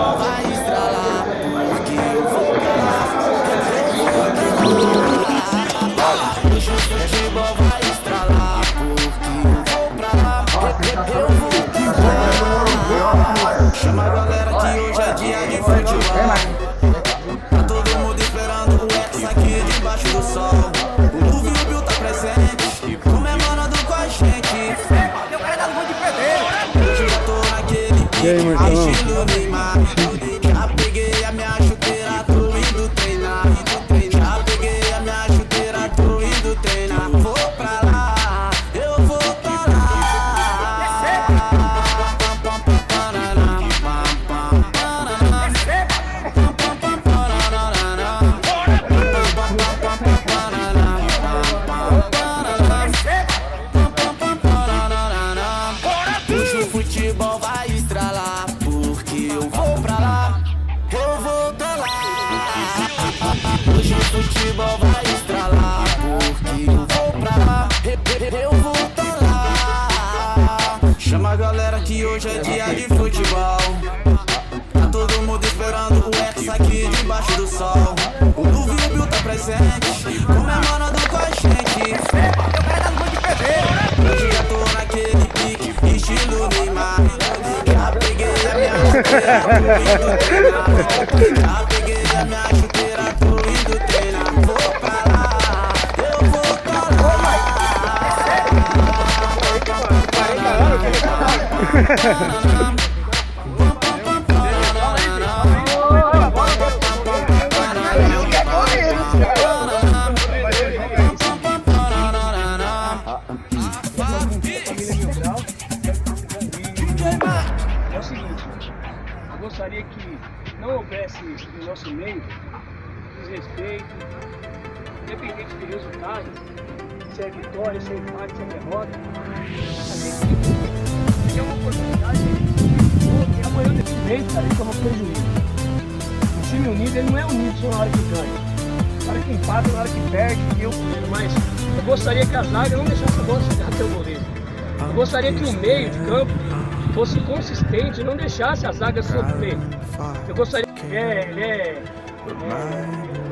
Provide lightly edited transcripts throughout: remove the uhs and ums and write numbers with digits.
futebol vai estralar, porque eu vou pra lá. Hoje o futebol vai estralar, porque eu vou pra lá. Eu vou pra lá. Chama a galera que hoje é dia de futebol. Tá todo mundo esperando o X aqui debaixo do sol. O Luve e o Bill tá presente, comemorando com a gente. Eu quero dar um gol de pedreiro. Hoje já tô naquele pique, estilo Neymar. Já peguei a minha chuteira, tô indo treinar. Já peguei a minha chuteira, tô indo treinar. Vou pra lá, eu vou pra lá. Hoje o futebol vai estralar, porque eu vou pra lá, eu vou pra lá. Hoje o futebol vai estralar, porque eu vou pra lá, eu vou pra lá. Chama a galera que hoje é dia de futebol. Tá todo mundo esperando o X aqui debaixo do sol. O Luve e o Bill tá presente, comemorando com a gente. Eu quero dar um gol de pedreiro. Hoje já tô naquele pique, estilo Neymar. Já peguei a minha chuteira, tô indo treinar. Já peguei a minha chuteira, tô indo treinar. Vou pra lá, eu vou pra lá. É o seguinte, eu gostaria que não houvesse no nosso meio desrespeito, independente do resultado, se é vitória, se é empate, se é derrota. A gente tem uma oportunidade de amanhã o defeito, cara, isso é uma prejuízo. O time unido, ele não é unido só na hora que ganha. Na hora que empata, na hora que perde, mas eu gostaria que a zaga não deixasse a bola chegar até o goleiro. Eu gostaria que o meio de campo fosse consistente e não deixasse a zaga sofrer. Eu gostaria que é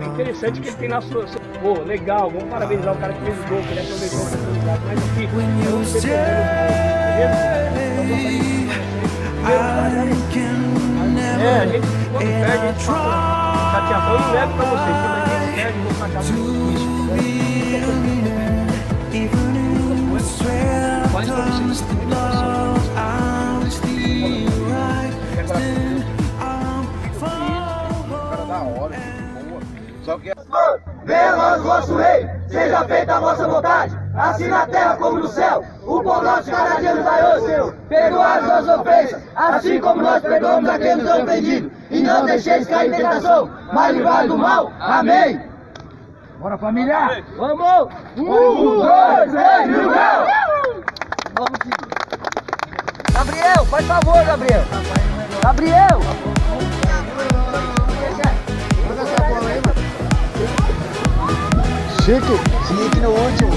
interessante que ele tem na sua... Pô, legal, vamos parabenizar o cara que fez o gol, que ele aproveitou a oportunidade, mas aqui, eu não sei a gente quando perde, a gente passa chateação e não leva pra vocês, quando a gente perde, eu vou sacar tudo isso. Faz pra vocês. Venha nós, vosso rei, seja feita a vossa vontade, assim na terra como no céu. O pão nosso cada dia nos dai, ô Senhor. Perdoai as nossas ofensas, assim como nós perdoamos a quem nos tem ofendido. E não deixeis cair em tentação, mas livrai do mal. Amém. Bora, família! Vamos! 1, 2, 3, Miguel! Vamos, filho! Gabriel, faz favor, Gabriel! Gabriel! Chique no último.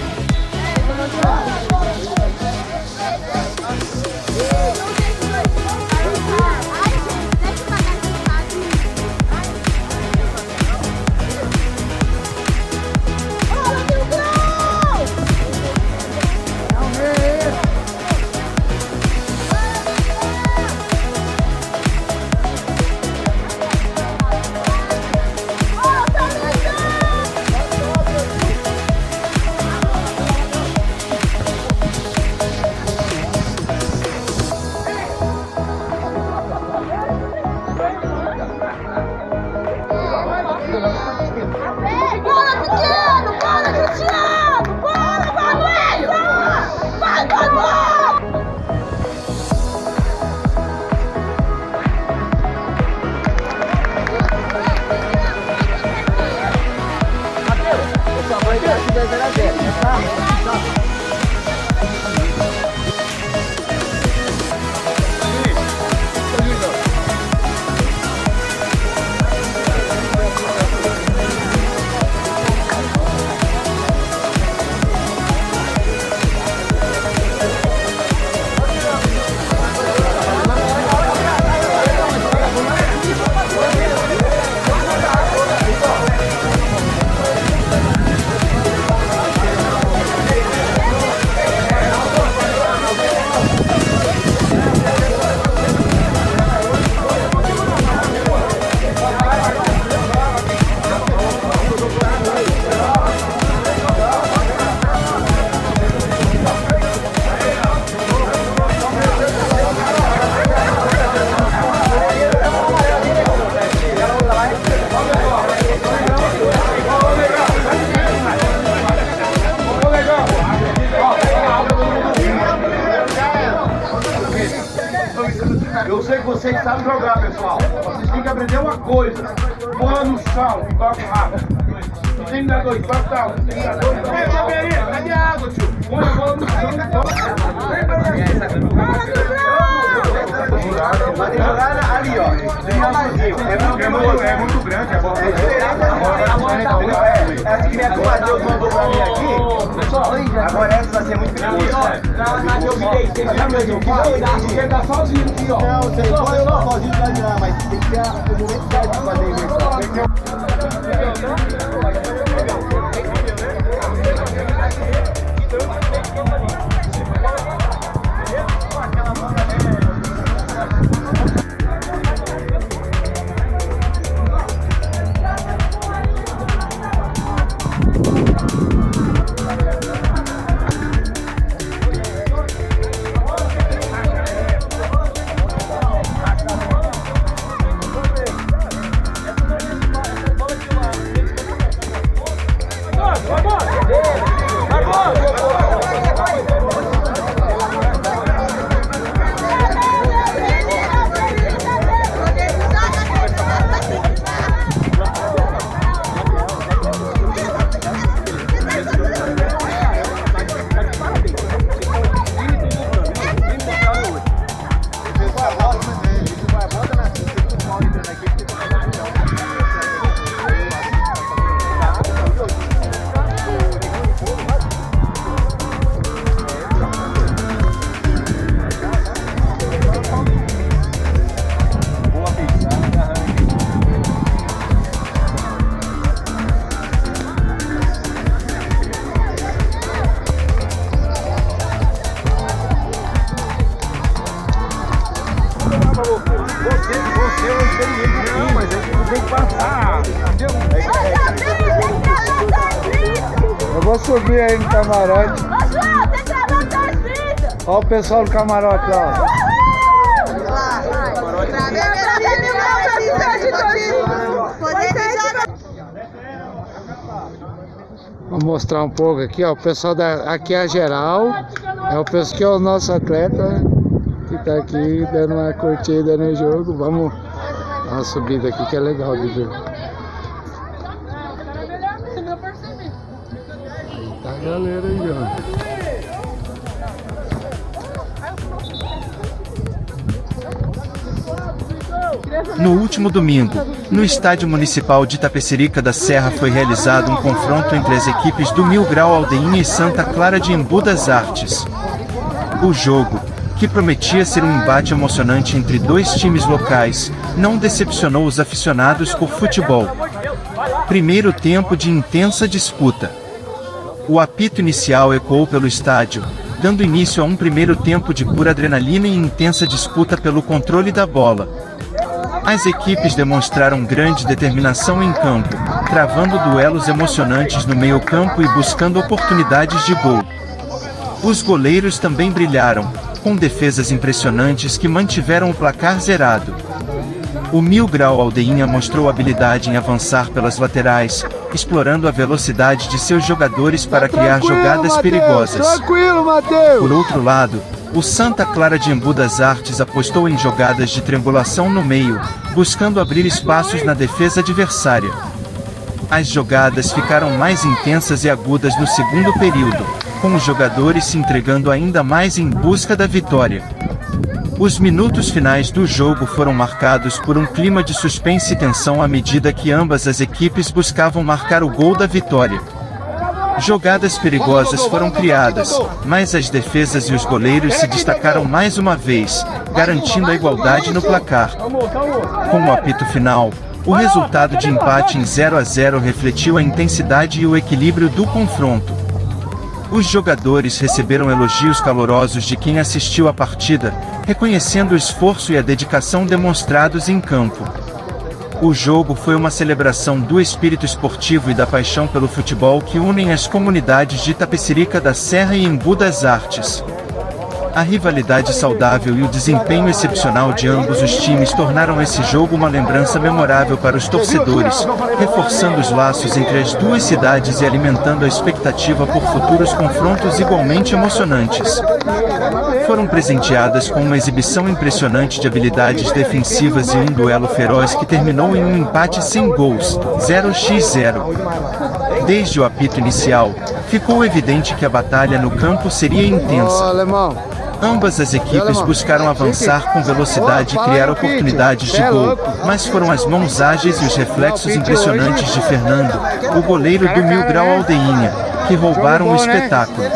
Eu sei que vocês sabem jogar, pessoal. Vocês têm que aprender uma coisa. Bola no chão e toca rápido. Não tem que dar dois, toca um. Tem que dar dois. Cadê a água, tio? Põe a bola no chão e toca. Vai jogar ali, ó. É muito grande a bola. Essa que o Matheus mandou pra mim aqui. Agora essa vai ser muito perigosa. Você tá sozinho aqui, ó. Não, você pode ir sozinho pra virar, mas tem que ter o momento certo de fazer isso. Eu vou subir aí no camarote. Olha o pessoal do camarote lá. Vou mostrar um pouco aqui, ó. O pessoal aqui é a geral. É o pessoal que é o nosso atleta que tá aqui dando uma curtida no jogo. Vamos dar uma subida aqui que é legal de ver. Tá a galera aí, ó. No último domingo, no Estádio Municipal de Itapecerica da Serra foi realizado um confronto entre as equipes do Mil Grau Aldeinha e Santa Clara de Embu das Artes. O jogo, que prometia ser um embate emocionante entre dois times locais, não decepcionou os aficionados por futebol. Primeiro tempo de intensa disputa. O apito inicial ecoou pelo estádio, dando início a um primeiro tempo de pura adrenalina e intensa disputa pelo controle da bola. As equipes demonstraram grande determinação em campo, travando duelos emocionantes no meio-campo e buscando oportunidades de gol. Os goleiros também brilharam, com defesas impressionantes que mantiveram o placar zerado. O Mil Grau Aldeinha mostrou habilidade em avançar pelas laterais, explorando a velocidade de seus jogadores para criar jogadas perigosas. Tranquilo, Matheus! Por outro lado, o Santa Clara de Embu das Artes apostou em jogadas de triangulação no meio, buscando abrir espaços na defesa adversária. As jogadas ficaram mais intensas e agudas no segundo período, com os jogadores se entregando ainda mais em busca da vitória. Os minutos finais do jogo foram marcados por um clima de suspense e tensão à medida que ambas as equipes buscavam marcar o gol da vitória. Jogadas perigosas foram criadas, mas as defesas e os goleiros se destacaram mais uma vez, garantindo a igualdade no placar. Com o apito final, o resultado de empate em 0-0 refletiu a intensidade e o equilíbrio do confronto. Os jogadores receberam elogios calorosos de quem assistiu à partida, reconhecendo o esforço e a dedicação demonstrados em campo. O jogo foi uma celebração do espírito esportivo e da paixão pelo futebol que unem as comunidades de Itapecerica da Serra e Embu das Artes. A rivalidade saudável e o desempenho excepcional de ambos os times tornaram esse jogo uma lembrança memorável para os torcedores, reforçando os laços entre as duas cidades e alimentando a expectativa por futuros confrontos igualmente emocionantes. Foram presenteadas com uma exibição impressionante de habilidades defensivas e um duelo feroz que terminou em um empate sem gols, 0-0. Desde o apito inicial, ficou evidente que a batalha no campo seria intensa. Ambas as equipes buscaram avançar com velocidade e criar oportunidades de gol, mas foram as mãos ágeis e os reflexos impressionantes de Fernando, o goleiro do Mil Grau Aldeinha, que roubaram o espetáculo.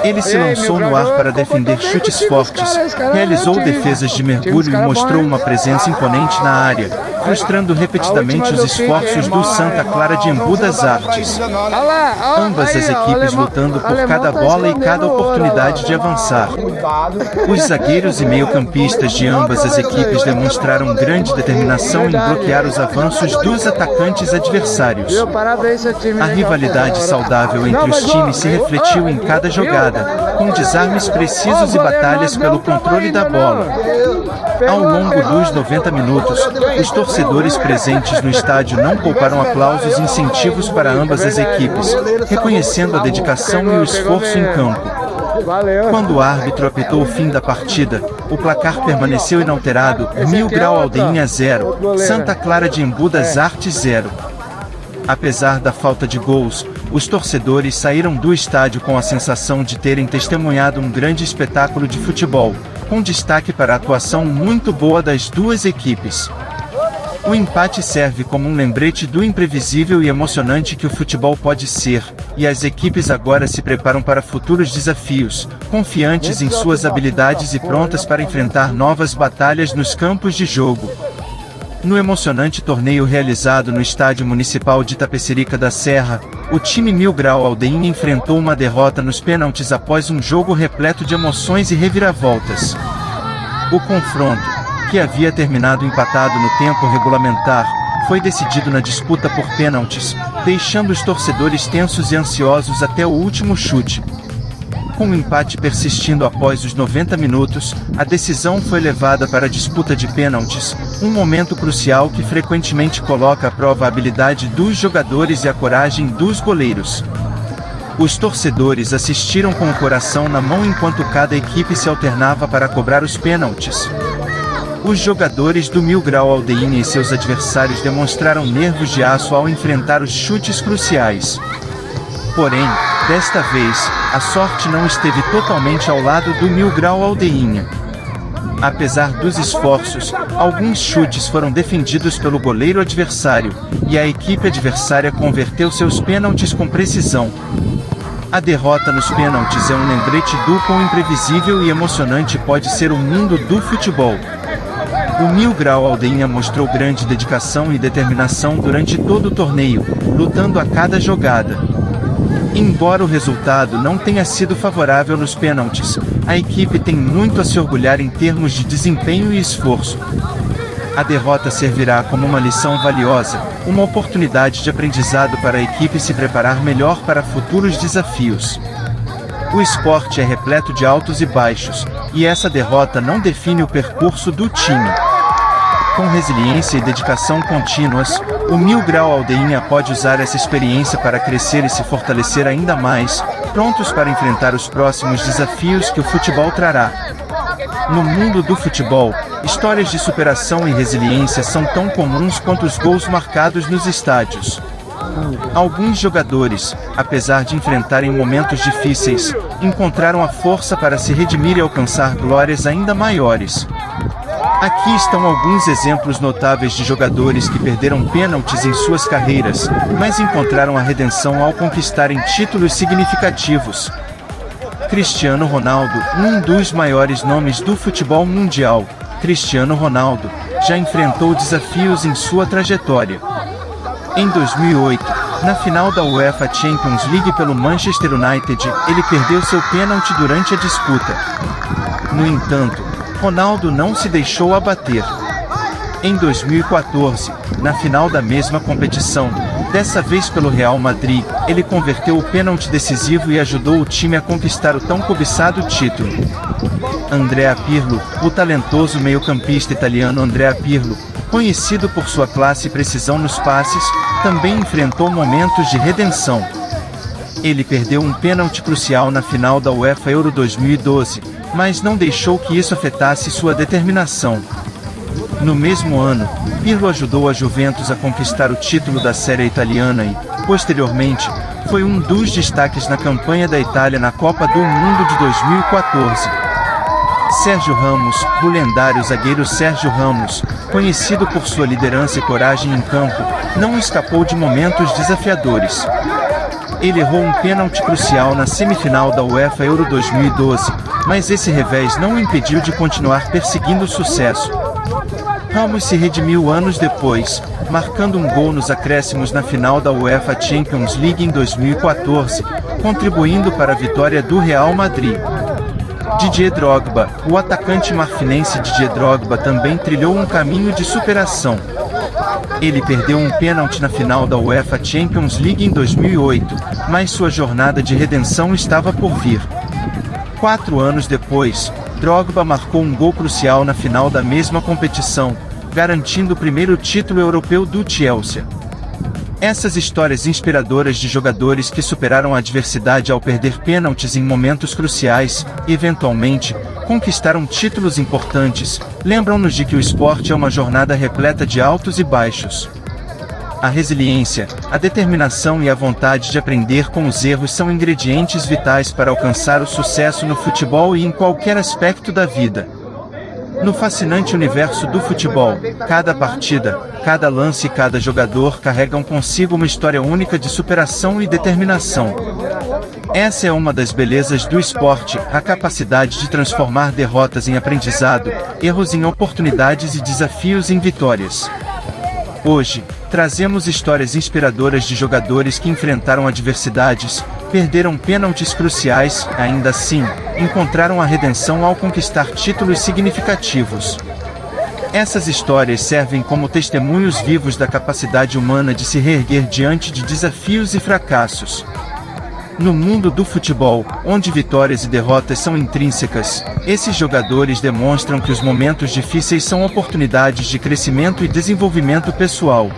Ele se lançou no ar para defender chutes fortes, realizou defesas de mergulho e mostrou uma presença imponente na área, frustrando repetidamente os esforços do Santa Clara de Embu das Artes. Ambas as equipes lutando por cada bola e cada oportunidade de avançar. Os zagueiros e meio-campistas de ambas as equipes demonstraram grande determinação em bloquear os avanços dos atacantes adversários. A rivalidade saudável entre os times se refletiu em cada jogada, com desarmes precisos e batalhas pelo controle da bola. Ao longo dos 90 minutos, os torcedores presentes no estádio não pouparam aplausos e incentivos para ambas as equipes, reconhecendo a dedicação e o esforço em campo. Quando o árbitro apitou o fim da partida, o placar permaneceu inalterado, Mil Grau Aldeinha 0, Santa Clara de Embu das Artes 0. Apesar da falta de gols, os torcedores saíram do estádio com a sensação de terem testemunhado um grande espetáculo de futebol, com destaque para a atuação muito boa das duas equipes. O empate serve como um lembrete do imprevisível e emocionante que o futebol pode ser, e as equipes agora se preparam para futuros desafios, confiantes em suas habilidades e prontas para enfrentar novas batalhas nos campos de jogo. No emocionante torneio realizado no Estádio Municipal de Itapecerica da Serra, o time Mil Grau Aldeinha enfrentou uma derrota nos pênaltis após um jogo repleto de emoções e reviravoltas. O confronto, que havia terminado empatado no tempo regulamentar, foi decidido na disputa por pênaltis, deixando os torcedores tensos e ansiosos até o último chute. Com o empate persistindo após os 90 minutos, a decisão foi levada para a disputa de pênaltis, um momento crucial que frequentemente coloca à prova a habilidade dos jogadores e a coragem dos goleiros. Os torcedores assistiram com o coração na mão enquanto cada equipe se alternava para cobrar os pênaltis. Os jogadores do Mil Grau Aldeinha e seus adversários demonstraram nervos de aço ao enfrentar os chutes cruciais. Porém, desta vez, a sorte não esteve totalmente ao lado do Mil Grau Aldeinha. Apesar dos esforços, alguns chutes foram defendidos pelo goleiro adversário, e a equipe adversária converteu seus pênaltis com precisão. A derrota nos pênaltis é um lembrete do quão imprevisível e emocionante pode ser o mundo do futebol. O Mil Grau Aldeinha mostrou grande dedicação e determinação durante todo o torneio, lutando a cada jogada. Embora o resultado não tenha sido favorável nos pênaltis, a equipe tem muito a se orgulhar em termos de desempenho e esforço. A derrota servirá como uma lição valiosa, uma oportunidade de aprendizado para a equipe se preparar melhor para futuros desafios. O esporte é repleto de altos e baixos, e essa derrota não define o percurso do time. Com resiliência e dedicação contínuas, o Mil Grau Aldeinha pode usar essa experiência para crescer e se fortalecer ainda mais, prontos para enfrentar os próximos desafios que o futebol trará. No mundo do futebol, histórias de superação e resiliência são tão comuns quanto os gols marcados nos estádios. Alguns jogadores, apesar de enfrentarem momentos difíceis, encontraram a força para se redimir e alcançar glórias ainda maiores. Aqui estão alguns exemplos notáveis de jogadores que perderam pênaltis em suas carreiras, mas encontraram a redenção ao conquistarem títulos significativos. Cristiano Ronaldo, um dos maiores nomes do futebol mundial, Cristiano Ronaldo, já enfrentou desafios em sua trajetória. Em 2008, na final da UEFA Champions League pelo Manchester United, ele perdeu seu pênalti durante a disputa. No entanto, Ronaldo não se deixou abater. Em 2014, na final da mesma competição, Dessa vez pelo Real Madrid, ele converteu o pênalti decisivo e ajudou o time a conquistar o tão cobiçado título. Andrea Pirlo, o talentoso meio-campista italiano Andrea Pirlo, conhecido por sua classe e precisão nos passes, também enfrentou momentos de redenção. Ele perdeu um pênalti crucial na final da UEFA Euro 2012, mas não deixou que isso afetasse sua determinação. No mesmo ano, Pirlo ajudou a Juventus a conquistar o título da Série italiana e, posteriormente, foi um dos destaques na campanha da Itália na Copa do Mundo de 2014. Sérgio Ramos, o lendário zagueiro Sérgio Ramos, conhecido por sua liderança e coragem em campo, não escapou de momentos desafiadores. Ele errou um pênalti crucial na semifinal da UEFA Euro 2012, mas esse revés não o impediu de continuar perseguindo o sucesso. Ramos se redimiu anos depois, marcando um gol nos acréscimos na final da UEFA Champions League em 2014, contribuindo para a vitória do Real Madrid. Didier Drogba, o atacante marfinense Didier Drogba também trilhou um caminho de superação. Ele perdeu um pênalti na final da UEFA Champions League em 2008, mas sua jornada de redenção estava por vir. 4 anos depois, Drogba marcou um gol crucial na final da mesma competição, garantindo o primeiro título europeu do Chelsea. Essas histórias inspiradoras de jogadores que superaram a adversidade ao perder pênaltis em momentos cruciais e, eventualmente, conquistaram títulos importantes, lembram-nos de que o esporte é uma jornada repleta de altos e baixos. A resiliência, a determinação e a vontade de aprender com os erros são ingredientes vitais para alcançar o sucesso no futebol e em qualquer aspecto da vida. No fascinante universo do futebol, cada partida, cada lance e cada jogador carregam consigo uma história única de superação e determinação. Essa é uma das belezas do esporte, a capacidade de transformar derrotas em aprendizado, erros em oportunidades e desafios em vitórias. Hoje, trazemos histórias inspiradoras de jogadores que enfrentaram adversidades, perderam pênaltis cruciais, ainda assim, encontraram a redenção ao conquistar títulos significativos. Essas histórias servem como testemunhos vivos da capacidade humana de se reerguer diante de desafios e fracassos. No mundo do futebol, onde vitórias e derrotas são intrínsecas, esses jogadores demonstram que os momentos difíceis são oportunidades de crescimento e desenvolvimento pessoal.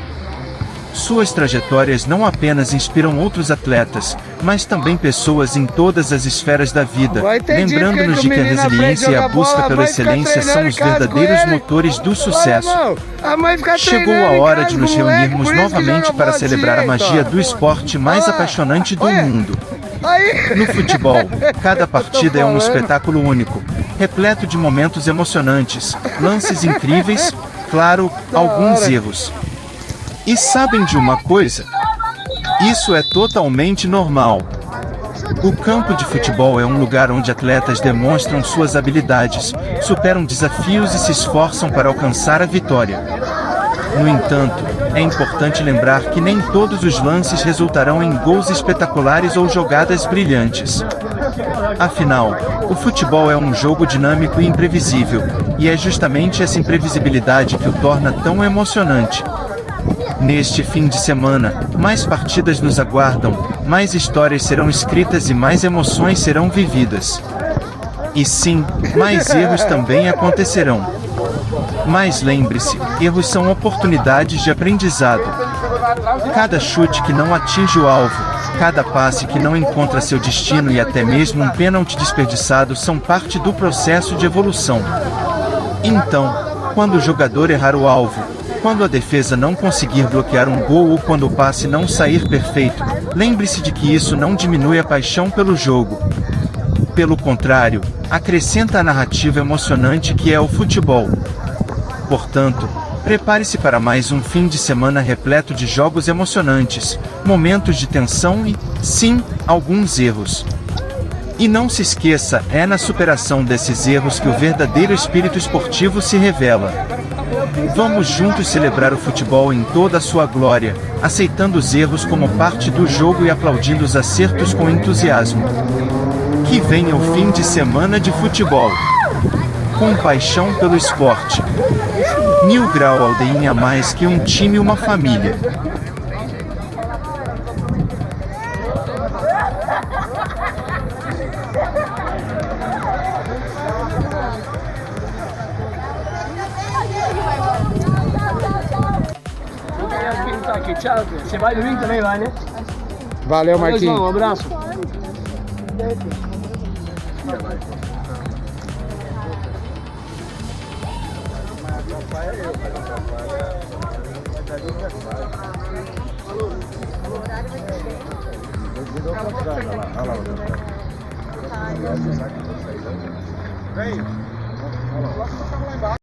Suas trajetórias não apenas inspiram outros atletas, mas também pessoas em todas as esferas da vida, lembrando-nos de que a resiliência e a busca pela excelência são os verdadeiros motores do sucesso. Chegou a hora de nos reunirmos novamente para celebrar a magia do esporte mais apaixonante do mundo. No futebol, cada partida é um espetáculo único, repleto de momentos emocionantes, lances incríveis, claro, alguns erros. E sabem de uma coisa? Isso é totalmente normal. O campo de futebol é um lugar onde atletas demonstram suas habilidades, superam desafios e se esforçam para alcançar a vitória. No entanto, é importante lembrar que nem todos os lances resultarão em gols espetaculares ou jogadas brilhantes. Afinal, o futebol é um jogo dinâmico e imprevisível, e é justamente essa imprevisibilidade que o torna tão emocionante. Neste fim de semana, mais partidas nos aguardam, mais histórias serão escritas e mais emoções serão vividas. E sim, mais erros também acontecerão. Mas lembre-se, erros são oportunidades de aprendizado. Cada chute que não atinge o alvo, cada passe que não encontra seu destino e até mesmo um pênalti desperdiçado são parte do processo de evolução. Então, quando o jogador errar o alvo, quando a defesa não conseguir bloquear um gol ou quando o passe não sair perfeito, lembre-se de que isso não diminui a paixão pelo jogo. Pelo contrário, acrescenta a narrativa emocionante que é o futebol. Portanto, prepare-se para mais um fim de semana repleto de jogos emocionantes, momentos de tensão e, sim, alguns erros. E não se esqueça, é na superação desses erros que o verdadeiro espírito esportivo se revela. Vamos juntos celebrar o futebol em toda a sua glória, aceitando os erros como parte do jogo e aplaudindo os acertos com entusiasmo. Que venha o fim de semana de futebol. Com paixão pelo esporte. 1000 Grau Aldeinha, mais que um time, uma família. aqui. Tchau. Você vai domingo também, vai, né? Valeu, Valeu, João. Um Marquinhos. abraço.